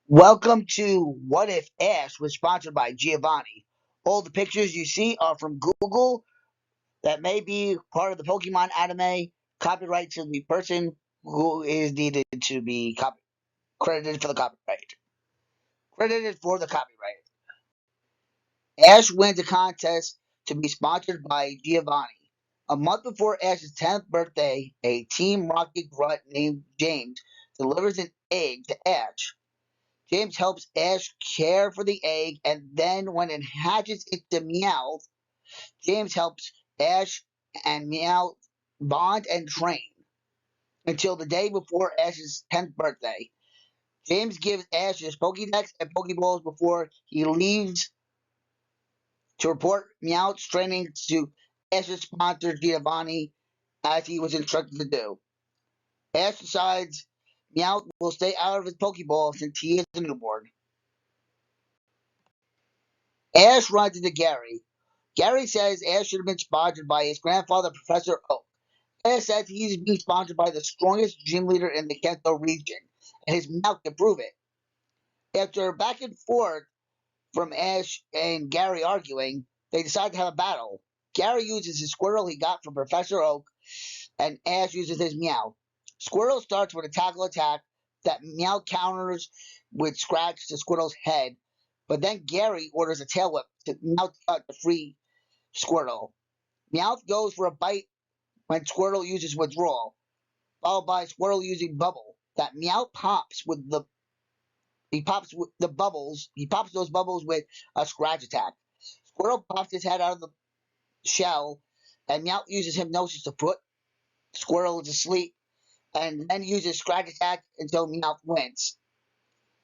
Welcome to What If Ash was sponsored by Giovanni. All the pictures you see are from Google that may be part of the Pokemon anime. Copyright to the person who is needed to be credited for the copyright. Credited for the copyright. Ash wins a contest to be sponsored by Giovanni. A month before Ash's 10th birthday, a Team Rocket grunt named James delivers an egg to Ash. James helps Ash care for the egg, and then when it hatches into Meowth, James helps Ash and Meowth bond and train until the day before Ash's 10th birthday. James gives Ash his Pokédex and Pokéballs before he leaves to report Meowth's training to Ash's sponsor Giovanni, as he was instructed to do. Ash decides Meowth will stay out of his Pokeball since he is a newborn. Ash runs into Gary. Gary says Ash should have been sponsored by his grandfather, Professor Oak. Ash says he's being sponsored by the strongest gym leader in the Kanto region, and his mouth can prove it. After back and forth from Ash and Gary arguing, they decide to have a battle. Gary uses his Squirtle he got from Professor Oak, and Ash uses his Meow. Squirtle starts with a tackle attack that Meow counters with Scratch to Squirtle's head, but then Gary orders a tail whip to Meow cut to free Squirtle. Meowth goes for a bite when Squirtle uses Withdrawal, followed by Squirtle using Bubble. That Meowth pops with the bubbles. He pops those bubbles with a Scratch attack. Squirtle pops his head out of the shell, and Meowth uses Hypnosis to put Squirtle to sleep, and then uses Scratch attack until Meowth wins.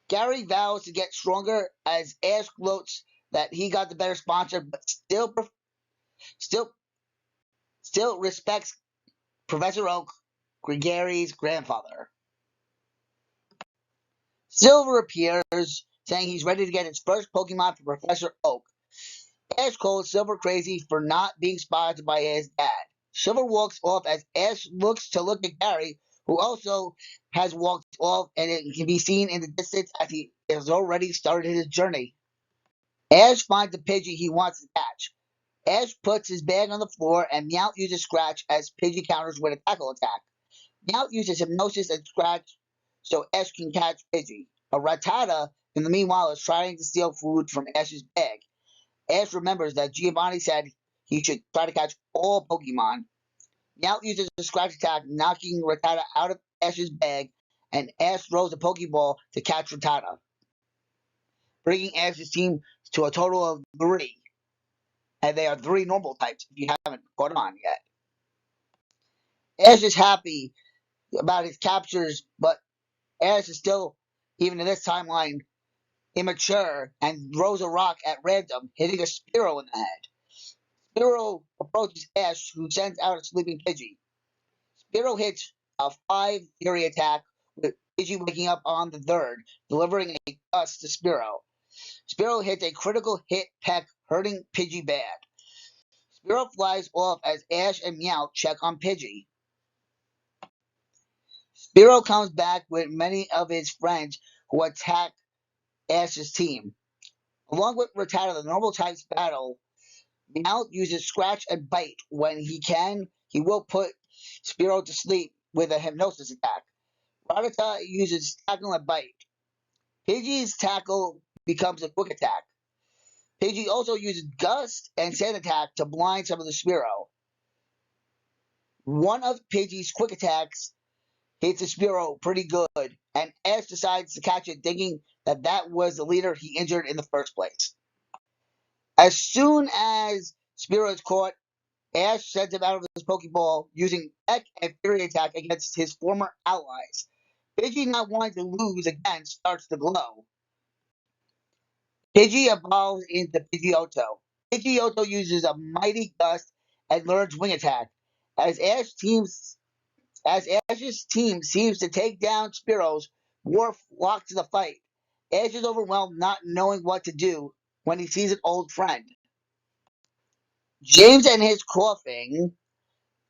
Gary vows to get stronger as Ash gloats that he got the better sponsor, but still respects Professor Oak, Gary's grandfather. Silver appears, saying he's ready to get his first Pokemon from Professor Oak. Ash calls Silver crazy for not being sponsored by his dad. Silver walks off as Ash looks at Gary, who also has walked off, and it can be seen in the distance as he has already started his journey. Ash finds the Pidgey he wants to catch. Ash puts his bag on the floor, and Meowth uses Scratch as Pidgey counters with a tackle attack. Meowth uses Hypnosis and Scratch so Ash can catch Pidgey. A Rattata, in the meanwhile, is trying to steal food from Ash's bag. Ash remembers that Giovanni said he should try to catch all Pokemon. Meowth uses a Scratch attack, knocking Rattata out of Ash's bag, and Ash throws a Pokeball to catch Rattata, bringing Ash's team to a total of 3. And they are 3 normal types, if you haven't caught on yet. Ash is happy about his captures, but Ash is still, even in this timeline, immature and throws a rock at random, hitting a Spearow in the head. Spearow approaches Ash, who sends out a sleeping Pidgey. Spearow hits a 5 Fury attack, with Pidgey waking up on the 3rd, delivering a gust to Spearow. Spearow hits a critical hit peck, hurting Pidgey bad. Spearow flies off as Ash and Meowth check on Pidgey. Spearow comes back with many of his friends who attack Ash's team. Along with Rattata, the normal types battle. Meowth uses Scratch and Bite. When he can, he will put Spearow to sleep with a Hypnosis attack. Rattata uses Tackle and Bite. Pidgey's Tackle becomes a Quick attack. Pidgey also uses Gust and Sand Attack to blind some of the Spearow. One of Pidgey's Quick attacks hits the Spearow pretty good, and Ash decides to catch it, thinking that was the leader he injured in the first place. As soon as Spearow is caught, Ash sends him out of his Pokeball using Peck and Fury attack against his former allies. Pidgey, not wanting to lose again, starts to glow. Pidgey evolves into Pidgeotto. Pidgeotto uses a Mighty Gust and learns Wing Attack. As Ash's team seems to take down Spearow's, Worf locks in the fight. Ash is overwhelmed, not knowing what to do when he sees an old friend. James and his Coughing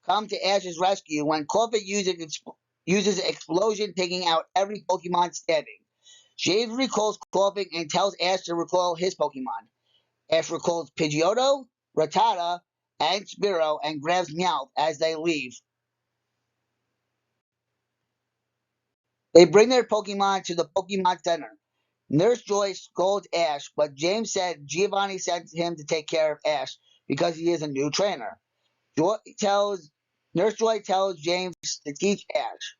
come to Ash's rescue when Coughing uses Explosion, taking out every Pokemon standing. James recalls coughing and tells Ash to recall his Pokemon. Ash recalls Pidgeotto, Rattata, and Spearow and grabs Meowth as they leave. They bring their Pokemon to the Pokemon Center. Nurse Joy scolds Ash, but James said Giovanni sent him to take care of Ash because he is a new trainer. Joy tells Nurse Joy tells James to teach Ash.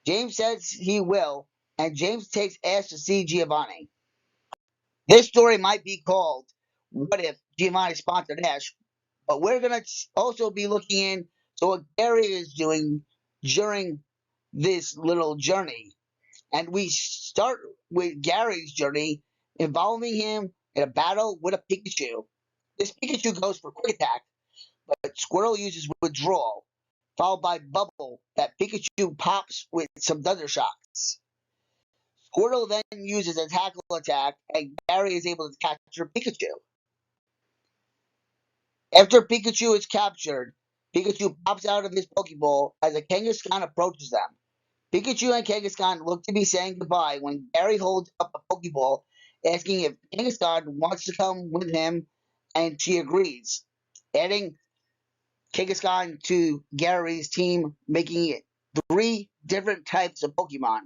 James says he will, and James takes Ash to see Giovanni. This story might be called "What If Giovanni Sponsored Ash," but we're gonna also be looking into what Gary is doing during this little journey. And we start with Gary's journey involving him in a battle with a Pikachu. This Pikachu goes for quick attack, but Squirtle uses withdrawal, followed by Bubble that Pikachu pops with some Thunder Shocks. Squirtle then uses a tackle attack, and Gary is able to capture Pikachu. After Pikachu is captured, Pikachu pops out of his Pokeball as a Kangaskhan approaches them. Pikachu and Kangaskhan look to be saying goodbye when Gary holds up a Pokeball, asking if Kangaskhan wants to come with him, and she agrees, adding Kangaskhan to Gary's team, making it 3 different types of Pokemon.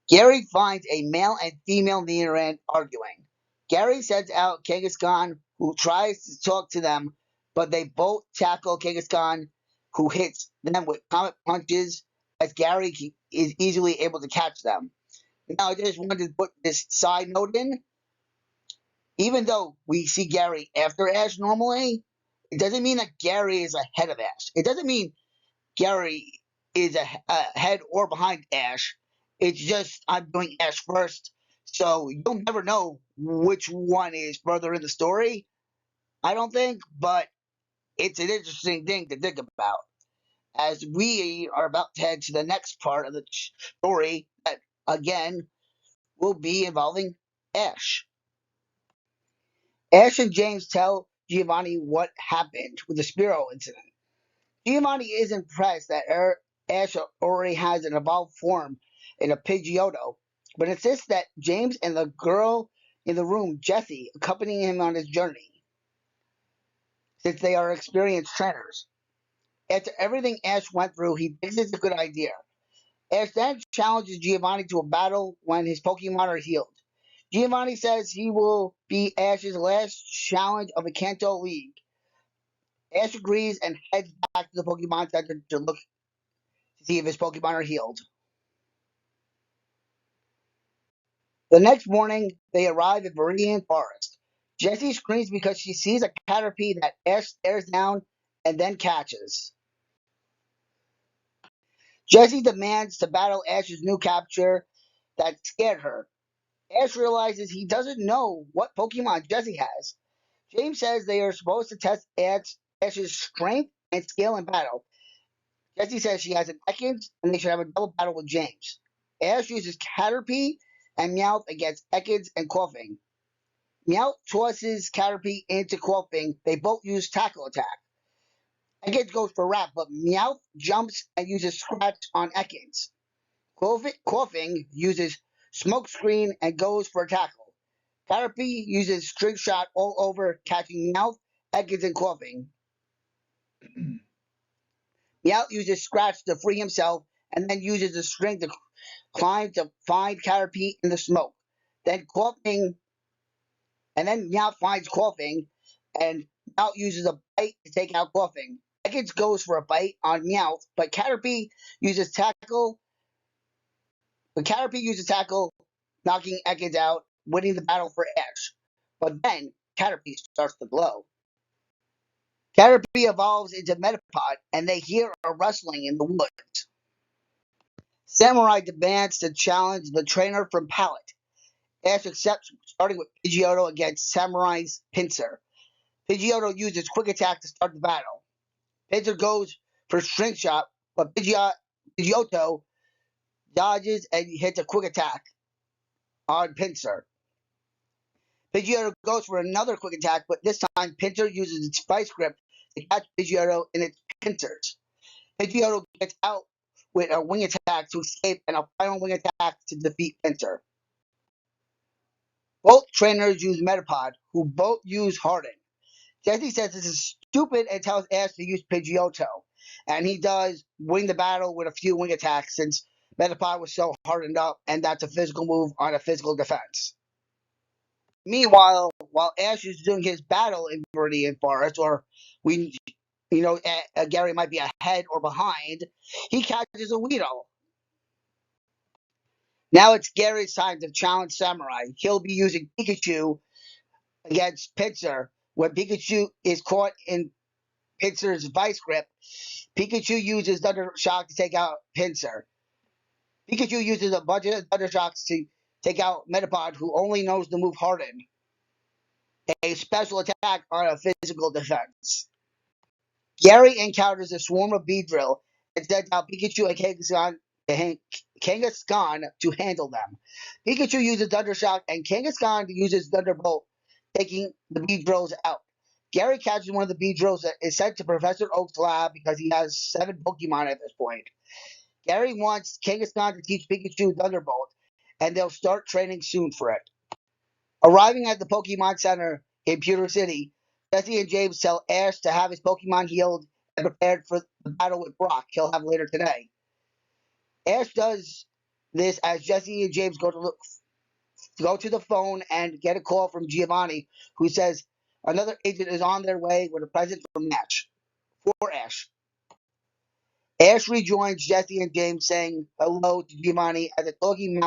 Gary finds a male and female Nidoran arguing. Gary sends out Kangaskhan, who tries to talk to them, but they both tackle Kangaskhan, who hits them with comet punches, as Gary is easily able to catch them. Now, I just wanted to put this side note in. Even though we see Gary after Ash normally, it doesn't mean that Gary is ahead of Ash. It doesn't mean Gary is ahead or behind Ash. It's just I'm doing Ash first, so you'll never know which one is further in the story. I don't think, but it's an interesting thing to think about as we are about to head to the next part of the story that again will be involving Ash. Ash and James tell Giovanni what happened with the Spearow incident. Giovanni is impressed that Ash already has an evolved form in a Pidgeotto, but insists that James and the girl in the room, Jessie, accompany him on his journey, since they are experienced trainers. After everything Ash went through, he thinks it's a good idea. Ash then challenges Giovanni to a battle when his Pokemon are healed. Giovanni says he will be Ash's last challenge of the Kanto League. Ash agrees and heads back to the Pokemon Center to look to see if his Pokemon are healed. The next morning, they arrive at Viridian Forest. Jessie screams because she sees a Caterpie that Ash stares down and then catches. Jessie demands to battle Ash's new capture that scared her. Ash realizes he doesn't know what Pokemon Jessie has. James says they are supposed to test Ash's strength and skill in battle. Jessie says she has an Ekans and they should have a double battle with James. Ash uses Caterpie and Meowth against Ekans and Coughing. Meowth tosses Caterpie into Coughing. They both use Tackle Attack. Ekans goes for Wrap, but Meowth jumps and uses Scratch on Ekans. Coughing uses Smokescreen and goes for a tackle. Caterpie uses String Shot all over, catching Meowth, Ekans, and Coughing. Meowth uses Scratch to free himself and then uses the string to climb to find Caterpie in the smoke. Then Meowth finds Coughing, and Meowth uses a bite to take out Coughing. Ekans goes for a bite on Meowth, but Caterpie uses tackle. Knocking Ekans out, winning the battle for Ash. But then Caterpie starts to glow. Caterpie evolves into Metapod, and they hear a rustling in the woods. Samurai demands to challenge the trainer from Pallet. Ash accepts, starting with Pidgeotto against Samurai's Pinsir. Pidgeotto uses Quick Attack to start the battle. Pinsir goes for String Shot, but Pidgeotto dodges and hits a Quick Attack on Pinsir. Pidgeotto goes for another Quick Attack, but this time Pinsir uses its Vice Grip to catch Pidgeotto in its pincers. Pidgeotto gets out with a wing attack to escape and a final wing attack to defeat Pinsir. Both trainers use Metapod, who both use Harden. Jesse says this is stupid and tells Ash to use Pidgeotto, and he does win the battle with a few wing attacks since Metapod was so hardened up, and that's a physical move on a physical defense. Meanwhile, while Ash is doing his battle in Viridian Forest, or we, Gary might be ahead or behind, he catches a Weedle. Now it's Gary's time to challenge Samurai. He'll be using Pikachu against Pinsir. When Pikachu is caught in Pinsir's vice grip, Pikachu uses Thunder Shock to take out Pinsir. Pikachu uses a bunch of Thunder Shocks to take out Metapod, who only knows the move Harden, a special attack on a physical defense. Gary encounters a swarm of Beedrill and sends out Pikachu and Kangaskhan to handle them. Pikachu uses Thunder Shock and Kangaskhan uses Thunderbolt, taking the Beedrills out. Gary catches one of the Beedrills that is sent to Professor Oak's lab because he has 7 Pokemon at this point. Gary wants Kangaskhan to teach Pikachu Thunderbolt, and they'll start training soon for it. Arriving at the Pokemon Center in Pewter City, Jesse and James tell Ash to have his Pokemon healed and prepared for the battle with Brock he'll have later today. Ash does this as Jesse and James go to the phone and get a call from Giovanni, who says another agent is on their way with a present for Ash. Ash rejoins Jesse and James, saying hello to Giovanni as a talking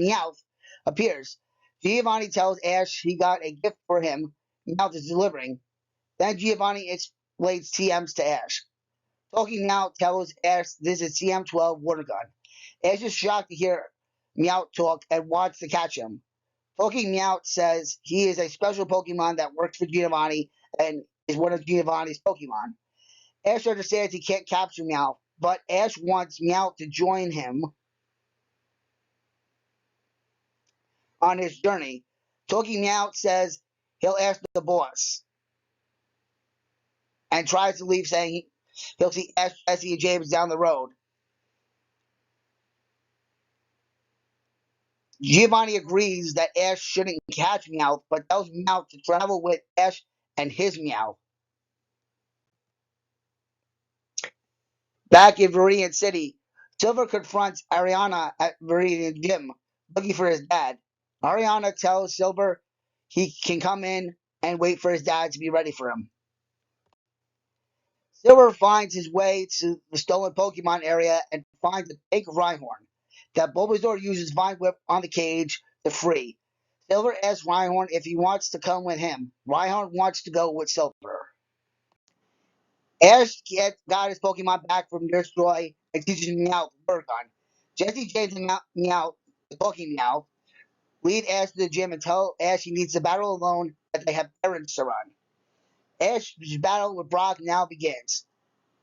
Meowth appears. Giovanni tells Ash he got a gift for him. Meowth is delivering. Then Giovanni explains TMs to Ash. Talking Meowth tells Ash this is TM12 Water Gun. Ash is shocked to hear Meowth talk and wants to catch him. Talking Meowth says he is a special Pokemon that works for Giovanni and is one of Giovanni's Pokemon. Ash understands he can't capture Meowth, but Ash wants Meowth to join him on his journey. Talking Meowth says he'll ask the boss and tries to leave, saying he'll see Ash, Jesse, and James down the road. Giovanni agrees that Ash shouldn't catch Meowth, but tells Meowth to travel with Ash and his Meowth. Back in Viridian City, Silver confronts Ariana at Viridian Gym, looking for his dad. Ariana tells Silver he can come in and wait for his dad to be ready for him. Silver finds his way to the stolen Pokemon area and finds a fake Rhyhorn that Bulbasaur uses Vine Whip on the cage to free. Silver asks Rhyhorn if he wants to come with him. Rhyhorn wants to go with Silver. Ash got his Pokemon back from Nurse Joy and teaches Meowth to work on. Jesse, James, and Meowth, the Pokemon Meowth, lead Ash to the gym and tell Ash he needs to battle alone, that they have errands to run. Ash's battle with Brock now begins.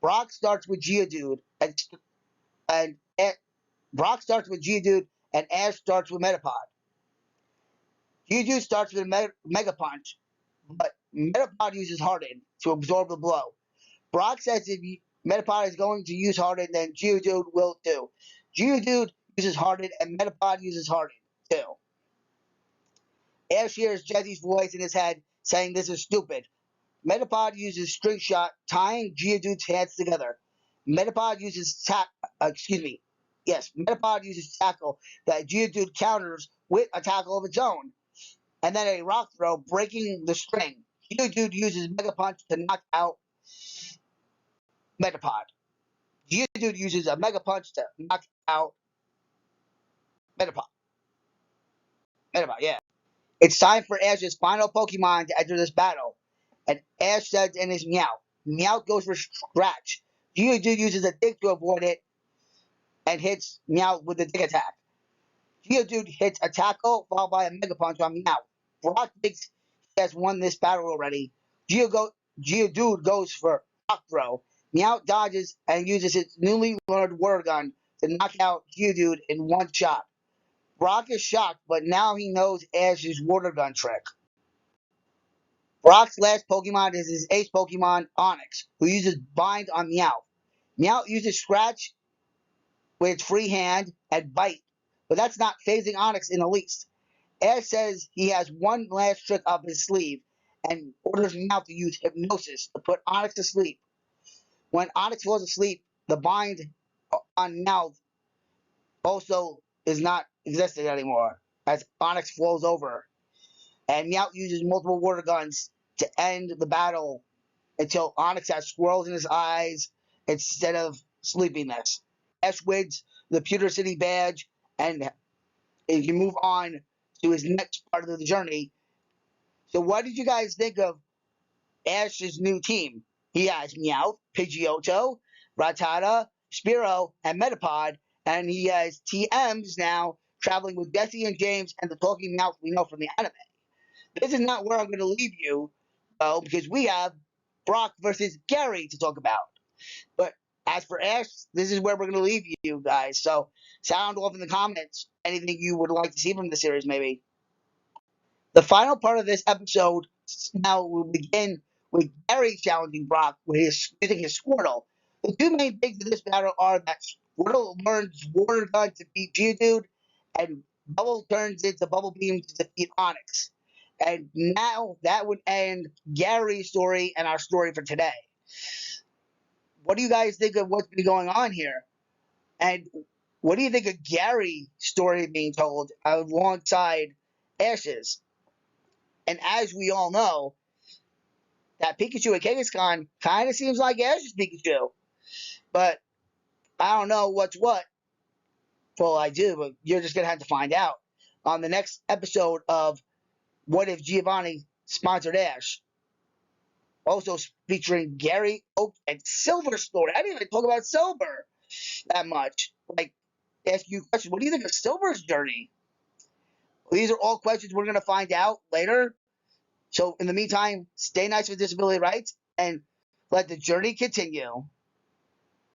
Brock starts with Geodude, and Brock starts with Geodude, and Ash starts with Metapod. Geodude starts with a Mega Punch, but Metapod uses Harden to absorb the blow. Brock says if Metapod is going to use Harden, then Geodude will too. Geodude uses Harden, and Metapod uses Harden too. Ash hears Jesse's voice in his head saying this is stupid. Metapod uses String Shot, tying Geodude's hands together. Metapod uses Metapod uses Tackle that Geodude counters with a tackle of its own, and then a Rock Throw, breaking the string. Geodude uses Mega Punch to knock out Metapod. Geodude uses a Mega Punch to knock out Metapod. Yeah. It's time for Ash's final Pokemon to enter this battle, and Ash says in his Meowth. Meowth goes for Scratch. Geodude uses a Dig to avoid it and hits Meowth with a Dig attack. Geodude hits a Tackle followed by a Mega Punch on Meowth. Brock thinks he has won this battle already. Geodude goes for Rock Throw. Meowth dodges and uses his newly learned Water Gun to knock out Geodude in one shot. Brock is shocked, but now he knows Ash's Water Gun trick. Brock's last Pokemon is his ace Pokemon, Onix, who uses Bind on Meowth. Meowth uses Scratch with its free hand and Bite, but that's not phasing Onyx in the least. Ash says he has one last trick up his sleeve and orders Meowth to use hypnosis to put Onyx to sleep. When Onyx falls asleep, the bind on Meowth also is not existing anymore as Onyx falls over. And Meowth uses multiple water guns to end the battle until Onyx has squirrels in his eyes instead of sleepiness. Ash wins the Pewter City badge and he can move on to his next part of the journey. So, what did you guys think of Ash's new team? He has Meowth, Pidgeotto, Rattata, Spearow, and Metapod, and he has TMs now traveling with Jesse and James and the talking Meowth we know from the anime. This is not where I'm going to leave you, though, because we have Brock versus Gary to talk about. But as for Ash, this is where we're going to leave you guys. So sound off in the comments anything you would like to see from the series, maybe. The final part of this episode now will begin with Gary challenging Brock with using his Squirtle. The two main things in this battle are that Squirtle learns Water Gun to beat Geodude, and Bubble turns into Bubble Beam to defeat Onyx. And now that would end Gary's story and our story for today. What do you guys think of what's been going on here? And what do you think of Gary's story being told alongside Ash's? And as we all know, that Pikachu at Kangaskhan kind of seems like Ash's Pikachu. But I don't know what's what. Well, I do, but you're just going to have to find out on the next episode of What If Giovanni Sponsored Ash. Also featuring Gary, Oak, and Silver story. I didn't even talk about Silver that much. Like, ask you a question. What do you think of Silver's journey? Well, these are all questions we're going to find out later. So, in the meantime, stay nice with disability rights and let the journey continue.